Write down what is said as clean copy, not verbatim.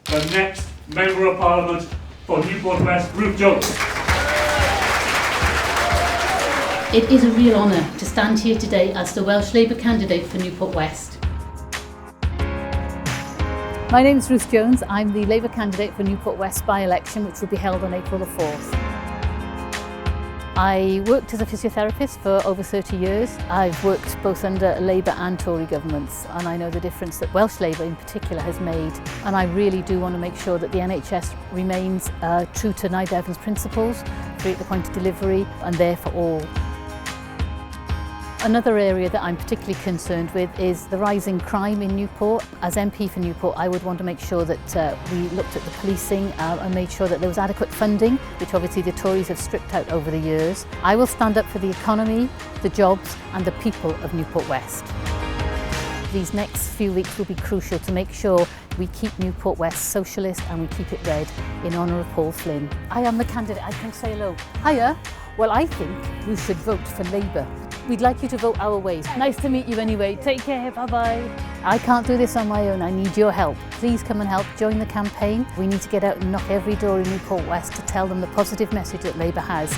the next Member of Parliament for Newport West, Ruth Jones. It is a real honour to stand here today as the Welsh Labour candidate for Newport West. My name is Ruth Jones. I'm the Labour candidate for Newport West by-election, which will be held on April the 4th. I worked as a physiotherapist for over 30 years. I've worked both under Labour and Tory governments, and I know the difference that Welsh Labour in particular has made. And I really do want to make sure that the NHS remains true to Nye Bevan's principles, free at the point of delivery and there for all. Another area that I'm particularly concerned with is the rising crime in Newport. As MP for Newport, I would want to make sure that we looked at the policing and made sure that there was adequate funding, which obviously the Tories have stripped out over the years. I will stand up for the economy, the jobs and the people of Newport West. These next few weeks will be crucial to make sure we keep Newport West socialist and we keep it red in honour of Paul Flynn. I am the candidate. I can say hello. Hiya. Well, I think you should vote for Labour. We'd like you to vote our ways. Nice to meet you anyway. Take care, bye-bye. I can't do this on my own, I need your help. Please come and help, join the campaign. We need to get out and knock every door in Newport West to tell them the positive message that Labour has.